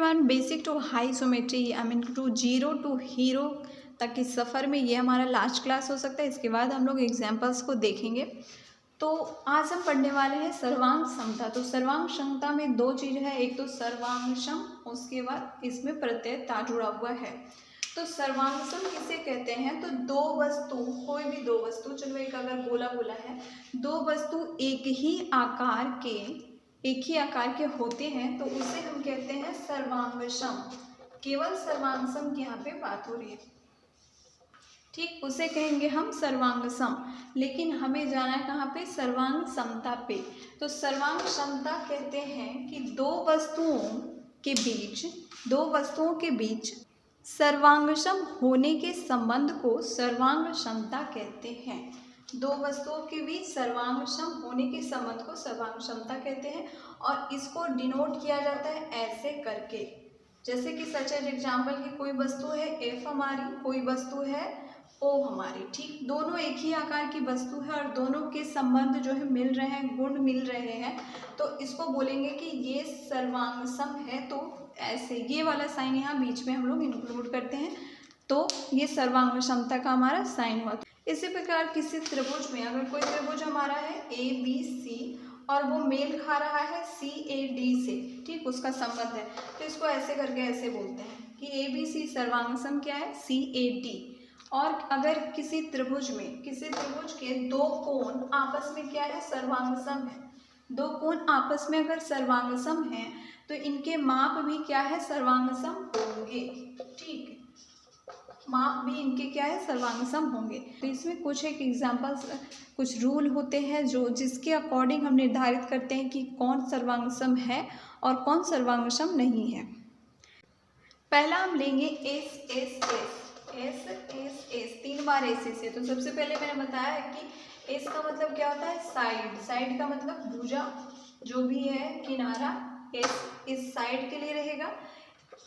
Everyone, basic to high geometry I mean to zero to hero तक के सफ़र में ये हमारा लास्ट क्लास हो सकता है। इसके बाद हम लोग एग्जाम्पल्स को देखेंगे। तो आज हम पढ़ने वाले हैं सर्वांग समता। तो सर्वांग समता में दो चीज़ है, एक तो सर्वांगसम, उसके बाद इसमें प्रत्यय ता जुड़ा हुआ है। तो सर्वांगसम किसे कहते हैं? तो दो वस्तु, कोई भी दो वस्तु, चलो एक अगर गोला बोला है, दो वस्तु एक ही आकार के होते हैं तो उसे हम कहते हैं सर्वांगसम। केवल सर्वांगसम की यहाँ पे बात हो रही है, ठीक, उसे कहेंगे हम सर्वांगसम। लेकिन हमें जाना है कहाँ पे? सर्वांग समता पे। तो सर्वांग समता कहते हैं कि दो वस्तुओं के बीच सर्वांगसम होने के संबंध को सर्वांग समता कहते हैं। दो वस्तुओं के बीच सर्वांगसम होने के संबंध को सर्वांग समता कहते हैं और इसको डिनोट किया जाता है ऐसे करके, जैसे कि सच एज एग्जाम्पल की कोई वस्तु है एफ हमारी, कोई वस्तु है ओ हमारी, ठीक, दोनों एक ही आकार की वस्तु है और दोनों के संबंध जो है मिल रहे हैं, गुण मिल रहे हैं, तो इसको बोलेंगे कि ये सर्वांगसम है। तो ऐसे ये वाला साइन यहाँ बीच में हम लोग इंक्लूड करते हैं, तो ये सर्वांग समता का हमारा साइन हुआ। इसी प्रकार किसी त्रिभुज में अगर कोई त्रिभुज हमारा है ए बी सी और वो मेल खा रहा है सी ए डी से, ठीक, उसका संबंध है, तो इसको ऐसे करके ऐसे बोलते हैं कि ए बी सी सर्वांगसम क्या है? सी ए डी। और अगर किसी त्रिभुज के दो कोण आपस में क्या है? सर्वांगसम है। दो कोण आपस में अगर सर्वांगसम है तो इनके माप भी क्या है? सर्वांगसम होंगे, ठीक, माप भी इनके क्या है? सर्वांगसम होंगे। तो इसमें कुछ एक एग्जाम्पल्स, कुछ रूल होते हैं जो जिसके अकॉर्डिंग हम निर्धारित करते हैं कि कौन सर्वांगसम है और कौन सर्वांगसम नहीं है। पहला हम लेंगे S S S, S S S, 3 बार एस एस है। तो सबसे पहले मैंने बताया है कि एस का मतलब क्या होता है? साइड, साइड का मतलब भुजा, जो भी है किनारा, एस इस साइड के लिए रहेगा।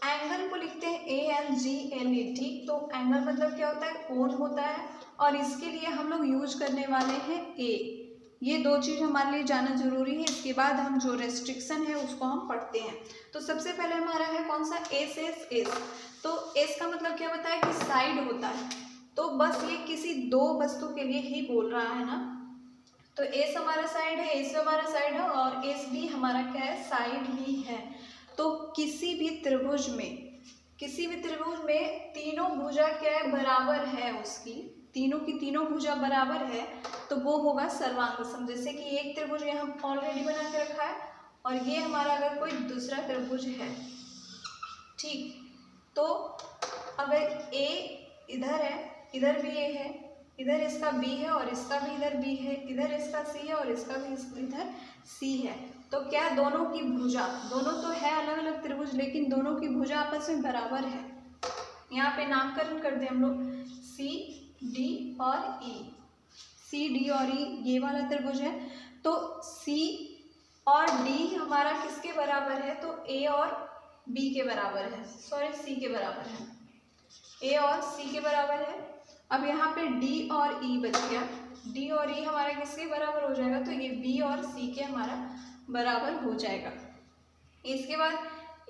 एंगल को लिखते हैं A N G L A, ठीक, तो एंगल मतलब क्या होता है? कोण होता है और इसके लिए हम लोग यूज करने वाले हैं ए। ये दो चीज़ हमारे लिए जाना जरूरी है। इसके बाद हम जो रेस्ट्रिक्शन है उसको हम पढ़ते हैं। तो सबसे पहले हमारा है कौन सा? S S S. तो एस का मतलब क्या बताया कि साइड होता है, तो बस ये किसी दो वस्तु के लिए ही बोल रहा है ना। तो एस हमारा साइड है, एस हमारा साइड है और एस भी हमारा क्या है? साइड ही है। तो किसी भी त्रिभुज में तीनों भुजा क्या है? बराबर है, उसकी तीनों की तीनों भुजा बराबर है तो वो होगा सर्वांगसम। जैसे कि एक त्रिभुज यहाँ ऑलरेडी बना के रखा है और ये हमारा अगर कोई दूसरा त्रिभुज है, ठीक, तो अगर ए इधर है, इधर भी ए है, इधर इसका बी है और इसका भी इधर बी है, इधर इसका सी है और इसका भी इधर सी है, तो क्या दोनों की भुजा, दोनों तो है अलग अलग त्रिभुज लेकिन दोनों की भुजा आपस में बराबर है। यहाँ पे नामकरण कर दे हम लोग सी डी और ई, सी डी और ई ये वाला त्रिभुज है। तो सी और डी हमारा किसके बराबर है? तो ए और बी के बराबर है, सॉरी सी के बराबर है, ए और सी के बराबर है। अब यहाँ पे डी और ई बच गया, डी और ई हमारा किसके बराबर हो जाएगा? तो ये बी और सी के हमारा बराबर हो जाएगा। इसके बाद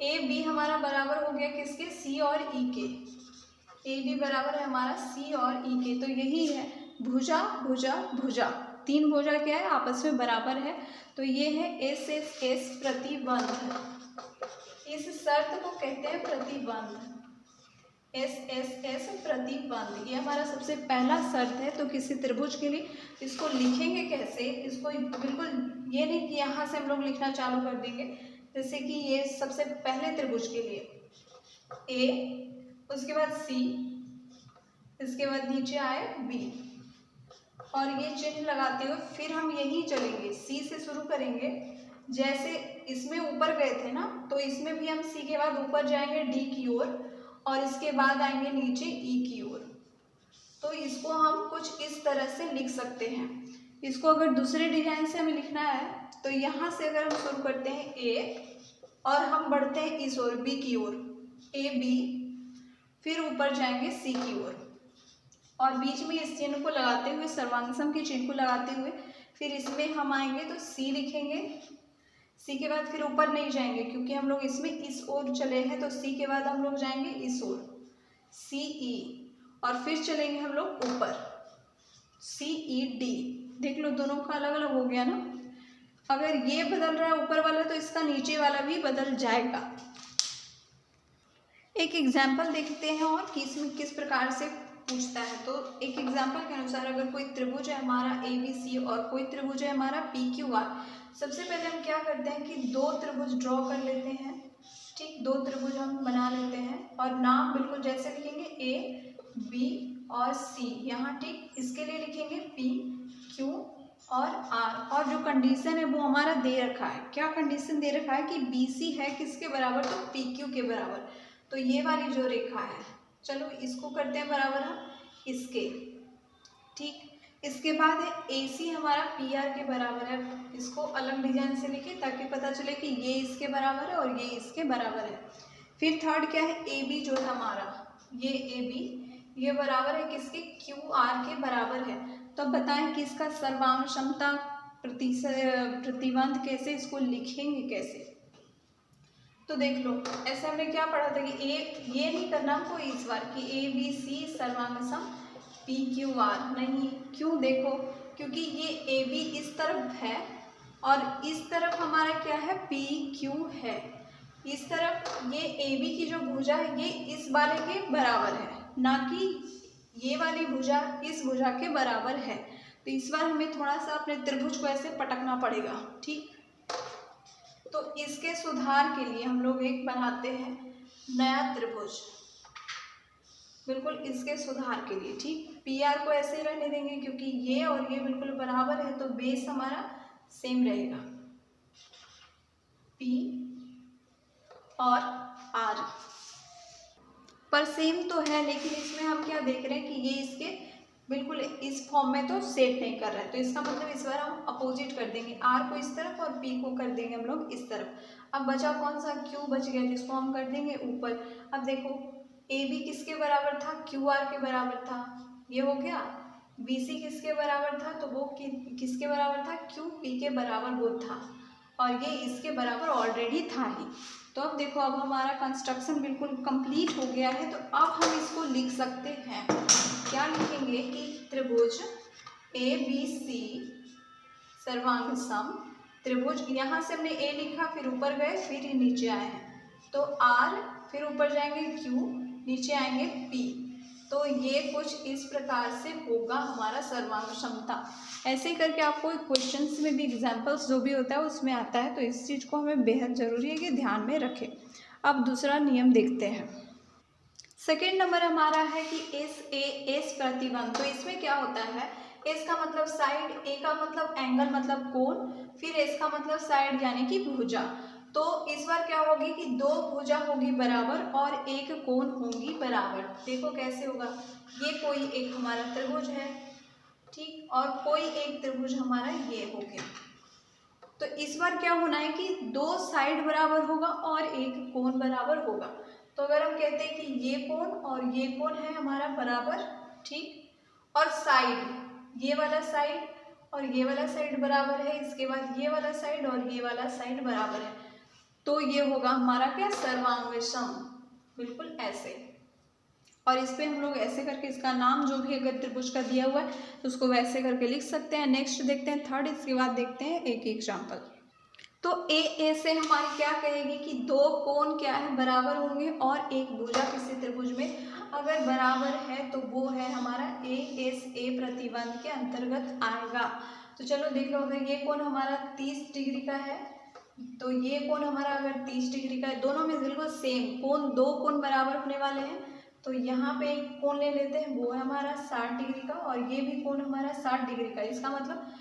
ए बी हमारा बराबर हो गया किसके? सी और ई के। ए बी बराबर है हमारा सी और ई के। तो यही है भुजा भुजा भुजा, तीन भुजा क्या है? आपस में बराबर है। तो ये है एस एस एस प्रतिबंध, इस शर्त को कहते हैं प्रतिबंध, एस एस एस प्रतिबंध, ये हमारा सबसे पहला शर्त है। तो किसी त्रिभुज के लिए इसको लिखेंगे कैसे? इसको बिल्कुल ये नहीं कि यहाँ से हम लोग लिखना चालू कर देंगे। जैसे कि ये सबसे पहले त्रिभुज के लिए ए, उसके बाद सी, इसके बाद नीचे आए बी और ये चिन्ह लगाते हुए फिर हम यही चलेंगे, सी से शुरू करेंगे। जैसे इसमें ऊपर गए थे ना, तो इसमें भी हम सी के बाद ऊपर जाएंगे डी की ओर और इसके बाद आएंगे नीचे ई की ओर। तो इसको हम कुछ इस तरह से लिख सकते हैं। इसको अगर दूसरे डिजाइन से हमें लिखना है तो यहाँ से अगर हम शुरू करते हैं ए और हम बढ़ते हैं इस ओर बी की ओर, ए बी, फिर ऊपर जाएंगे सी की ओर और बीच में इस चिन्ह को लगाते हुए, सर्वांगसम के चिन्ह को लगाते हुए फिर इसमें हम आएंगे तो सी लिखेंगे, सी के बाद फिर ऊपर नहीं जाएंगे क्योंकि हम लोग इसमें इस ओर चले हैं, तो सी के बाद हम लोग जाएंगे इस ओर, सी ई, और फिर चलेंगे हम लोग ऊपर, सी ई डी। देख लो दोनों का अलग अलग हो गया ना। अगर ये बदल रहा है ऊपर वाला तो इसका नीचे वाला भी बदल जाएगा। एक एग्जाम्पल देखते हैं और कि इसमें किस प्रकार से पूछता है। तो एक एग्जाम्पल के अनुसार अगर कोई त्रिभुज है हमारा ए बी सी और कोई त्रिभुज है हमारा पी क्यू आर, सबसे पहले हम क्या करते हैं कि दो त्रिभुज ड्रॉ कर लेते हैं। ठीक, दो त्रिभुज हम बना लेते हैं और नाम बिल्कुल जैसे लिखेंगे ए बी और सी यहाँ। ठीक, इसके लिए लिखेंगे पी क्यू और आर, और जो कंडीशन है वो हमारा दे रखा है। क्या कंडीशन दे रखा है कि बी सी है किसके बराबर, तो पी क्यू के बराबर। तो ये वाली जो रेखा है, चलो इसको करते हैं बराबर हम इसके। ठीक, इसके बाद है ए सी हमारा पी आर के बराबर है। इसको अलग डिजाइन से लिखे ताकि पता चले कि ये इसके बराबर है और ये इसके बराबर है। फिर थर्ड क्या है, ए बी जो है हमारा, ये ए बी ये बराबर है किसके, क्यू आर के बराबर है। तो अब बताएं कि इसका सर्वांग क्षमता प्रतिबंध कैसे, इसको लिखेंगे कैसे। तो देख लो, ऐसे हमने क्या पढ़ा था कि ये नहीं करना हमको इस बार कि ए बी सी सर्वांग सम पी क्यू आर, नहीं। क्यों, देखो क्योंकि ये ए बी इस तरफ है और इस तरफ हमारा क्या है, पी क्यू है। इस तरफ ये ए बी की जो भुजा है ये इस वाले के बराबर है, ना कि ये वाली भुजा इस भुजा के बराबर है। तो इस बार हमें थोड़ा सा अपने त्रिभुज को ऐसे पटकना पड़ेगा। ठीक, तो इसके सुधार के लिए हम लोग एक बनाते हैं नया त्रिभुज, बिल्कुल इसके सुधार के लिए। ठीक, पी आर को ऐसे ही रहने देंगे क्योंकि ये और ये बिल्कुल बराबर है, तो बेस हमारा सेम रहेगा, पी और आर। पर सेम तो है, लेकिन इसमें हम क्या देख रहे हैं कि ये इसके बिल्कुल इस फॉर्म में तो सेट नहीं कर रहा है। तो इसका मतलब इस बार हम अपोजिट कर देंगे, आर को इस तरफ और पी को कर देंगे हम लोग इस तरफ। अब बचा कौन सा, क्यू बच गया, जिसको हम कर देंगे ऊपर। अब देखो ए बी किसके बराबर था, क्यू आर के बराबर था, ये हो गया। बी सी किसके बराबर था, तो वो किसके बराबर था, क्यू पी के बराबर वो था, और ये इसके बराबर ऑलरेडी था ही। तो अब देखो, अब हमारा कंस्ट्रक्शन बिल्कुल कंप्लीट हो गया है। तो अब हम इसको लिख सकते हैं, क्या लिखेंगे कि त्रिभुज ए बी सी सर्वांग सम त्रिभुज, यहाँ से हमने ए लिखा, फिर ऊपर गए, फिर नीचे आए हैं, तो आर, फिर ऊपर जाएंगे क्यू, नीचे आएंगे पी। तो ये कुछ इस प्रकार से होगा हमारा सर्वांग क्षमता। ऐसे ही करके आपको क्वेश्चंस में भी एग्जाम्पल्स जो भी होता है उसमें आता है, तो इस चीज़ को हमें बेहद ज़रूरी है कि ध्यान में रखें। अब दूसरा नियम देखते हैं। सेकेंड नंबर हमारा है कि एस प्रतिबंध। तो इसमें क्या होता है, एस का मतलब साइड, ए का मतलब एंगल मतलब कोण, फिर एस का मतलब साइड यानी कि भुजा। तो इस बार क्या होगी कि दो भुजा होगी बराबर और एक कोण होगी बराबर। देखो कैसे होगा, ये कोई एक हमारा त्रिभुज है, ठीक, और कोई एक त्रिभुज हमारा ये हो गया। तो इस बार क्या होना है कि दो साइड बराबर होगा और एक कोण बराबर होगा। तो अगर हम कहते हैं कि ये कोण और ये कोण है हमारा बराबर, ठीक, और साइड, ये वाला साइड और ये वाला साइड बराबर है, इसके बाद ये वाला साइड और ये वाला साइड बराबर है, तो ये होगा हमारा क्या, सर्वांग सम, बिल्कुल ऐसे। और इस पे हम लोग ऐसे करके इसका नाम जो भी अगर त्रिभुज का दिया हुआ है तो उसको वैसे करके लिख सकते हैं। नेक्स्ट देखते हैं थर्ड, इसके बाद देखते हैं एक एग्जाम्पल। तो ए से हमारी क्या कहेगी कि दो कोण क्या है, बराबर होंगे और एक भुजा किसी त्रिभुज में अगर बराबर है तो वो है हमारा ए प्रतिबंध के अंतर्गत आएगा। तो चलो देख लो, अगर ये कोण हमारा 30 डिग्री का है तो ये कोण हमारा अगर 30 डिग्री का है, दोनों में बिल्कुल सेम कोण, दो कोण बराबर होने वाले हैं। तो यहाँ पे एक कोण ले लेते हैं, वो है हमारा 60 डिग्री का, और ये भी कोण हमारा 60 डिग्री का। इसका मतलब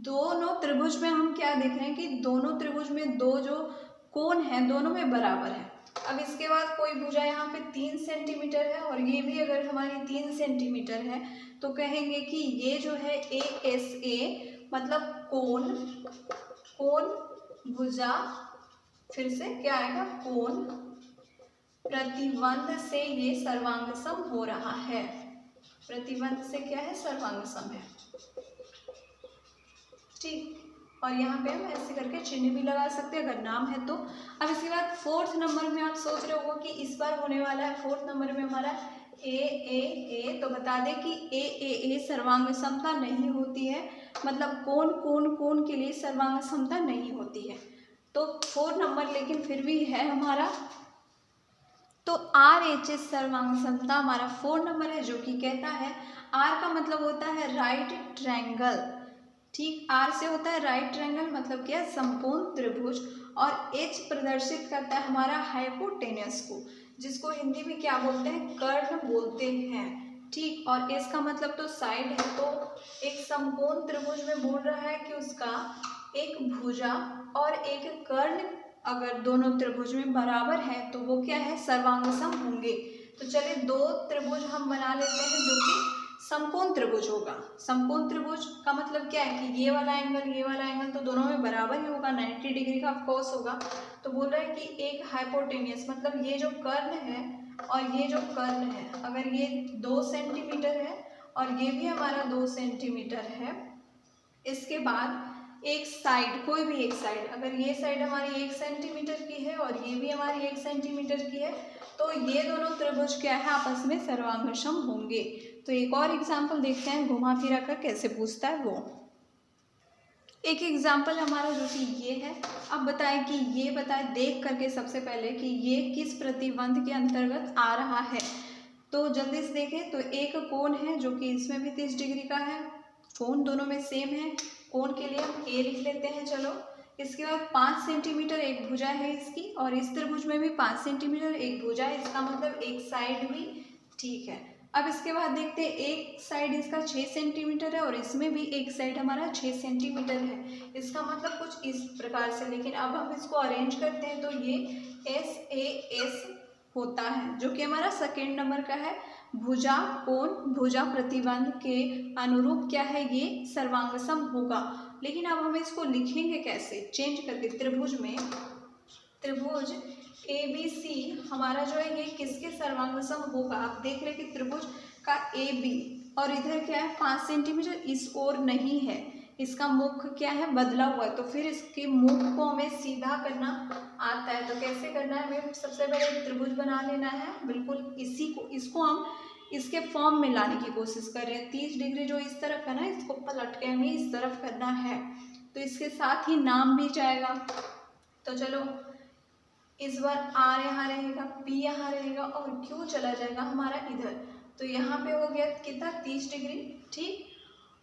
दोनों त्रिभुज में हम क्या देख रहे हैं कि दोनों त्रिभुज में दो जो कोण हैं दोनों में बराबर है। अब इसके बाद कोई भुजा यहाँ पे 3 सेंटीमीटर है और ये भी अगर हमारी 3 सेंटीमीटर है, तो कहेंगे कि ये जो है ए मतलब कोण, भुजा, फिर से क्या आएगा, कोण प्रतिबंध से ये सर्वांग सम हो रहा है। प्रतिबंध से क्या है, सर्वांग सम है, ठीक। और यहाँ पे हम ऐसे करके चिन्ह भी लगा सकते हैं अगर नाम है तो। अब इसके बाद 4th नंबर में आप सोच रहे हो कि इस बार होने वाला है 4th नंबर में हमारा ए, तो बता दें कि ए सर्वांग समता नहीं होती है। मतलब कौन के लिए सर्वांग समता नहीं होती है। तो 4 नंबर लेकिन फिर भी है हमारा, तो RHS सर्वांग समता हमारा 4 नंबर है, जो कि कहता है R का मतलब होता है राइट ट्रायंगल। ठीक, R से होता है राइट ट्रायंगल, मतलब क्या, समकोण त्रिभुज। और H प्रदर्शित करता है हमारा हाइपोटेनस को, जिसको हिंदी में क्या बोलते हैं, कर्ण बोलते हैं। ठीक, और S का मतलब तो साइड है, तो एक समकोण त्रिभुज में बोल रहा है कि उसका एक भुजा और एक कर्ण अगर दोनों त्रिभुज में बराबर है तो वो क्या है, सर्वांगसम होंगे। तो चलिए 2 त्रिभुज हम बना लेते हैं जो कि समकोण त्रिभुज होगा। समकोण त्रिभुज का मतलब क्या है कि ये वाला एंगल तो दोनों में बराबर ही होगा, 90 डिग्री का ऑफकोर्स होगा। तो बोल रहा है कि एक हाइपोटेनियस, मतलब ये जो कर्ण है और ये जो कर्ण है, अगर ये 2 सेंटीमीटर है और ये भी हमारा 2 सेंटीमीटर है, इसके बाद एक साइड, कोई भी एक साइड, अगर ये साइड हमारी 1 सेंटीमीटर की है और ये भी हमारी 1 सेंटीमीटर की है, तो ये दोनों त्रिभुज क्या है, आपस में सर्वांगसम होंगे। तो एक और एग्जाम्पल देखते हैं घुमा फिरा कर कैसे पूछता है वो। एक एग्जाम्पल हमारा जो कि ये है, अब बताएं कि ये बताएं देख करके सबसे पहले कि ये किस प्रतिबंध के अंतर्गत आ रहा है। तो जल्दी से देखें, तो एक कोण है जो कि इसमें भी 30 डिग्री का है, कोण दोनों में सेम है। कोण के लिए हम ए लिख लेते हैं, चलो। इसके बाद 5 सेंटीमीटर एक भुजा है इसकी, और इस त्रिभुज में भी 5 सेंटीमीटर एक भुजा है, इसका मतलब एक साइड भी ठीक है। अब इसके बाद देखते हैं, एक साइड इसका 6 सेंटीमीटर है और इसमें भी एक साइड हमारा 6 सेंटीमीटर है, इसका मतलब कुछ इस प्रकार से। लेकिन अब हम इसको अरेंज करते हैं तो ये SAS होता है, जो कि हमारा 2nd नंबर का है। भुजा कोण भुजा प्रतिबंध के अनुरूप क्या है, ये सर्वांगसम होगा। लेकिन अब हम इसको लिखेंगे कैसे, चेंज करके। त्रिभुज में त्रिभुज ABC हमारा जो है ये किसके सर्वांगसम होगा। आप देख रहे हैं कि त्रिभुज का AB और इधर क्या है 5 सेंटीमीटर इस ओर नहीं है, इसका मुख क्या है, बदला हुआ है। तो फिर इसके मुख को हमें सीधा करना आता है। तो कैसे करना है, हमें सबसे पहले त्रिभुज बना लेना है, बिल्कुल इसको हम इसके फॉर्म में लाने की कोशिश कर रहे हैं। 30 डिग्री जो इस तरफ है ना, इसको पलट के हमें इस तरफ करना है, तो इसके साथ ही नाम भी जाएगा। तो चलो, इस बार R यहाँ रहेगा, P यहाँ रहेगा और Q चला जाएगा हमारा इधर। तो यहाँ पे हो गया कितना, 30 डिग्री, ठीक।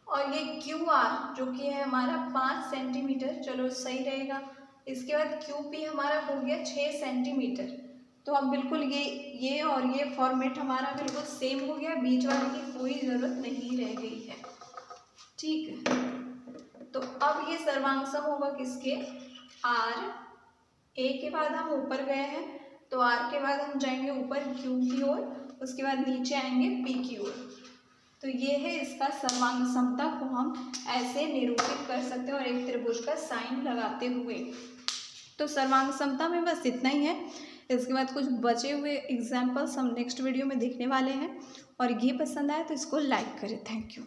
और ये QR जो कि है हमारा 5 सेंटीमीटर, चलो सही रहेगा। इसके बाद QP हमारा हो गया 6 सेंटीमीटर। तो अब बिल्कुल ये और ये फॉर्मेट हमारा बिल्कुल सेम हो गया, बीच वाले की कोई ज़रूरत नहीं रह गई है, ठीक है। तो अब ये सर्वांगसम होगा किसके, R। A के बाद हम ऊपर गए हैं, तो R के बाद हम जाएंगे ऊपर Q की ओर, उसके बाद नीचे आएंगे P की ओर। तो ये है इसका सर्वांगसमता को हम ऐसे निरूपित कर सकते हैं, और एक त्रिभुज का साइन लगाते हुए। तो सर्वांगसमता में बस इतना ही है। इसके बाद कुछ बचे हुए एग्जाम्पल्स हम नेक्स्ट वीडियो में देखने वाले हैं, और ये पसंद आए तो इसको लाइक करें। Thank you.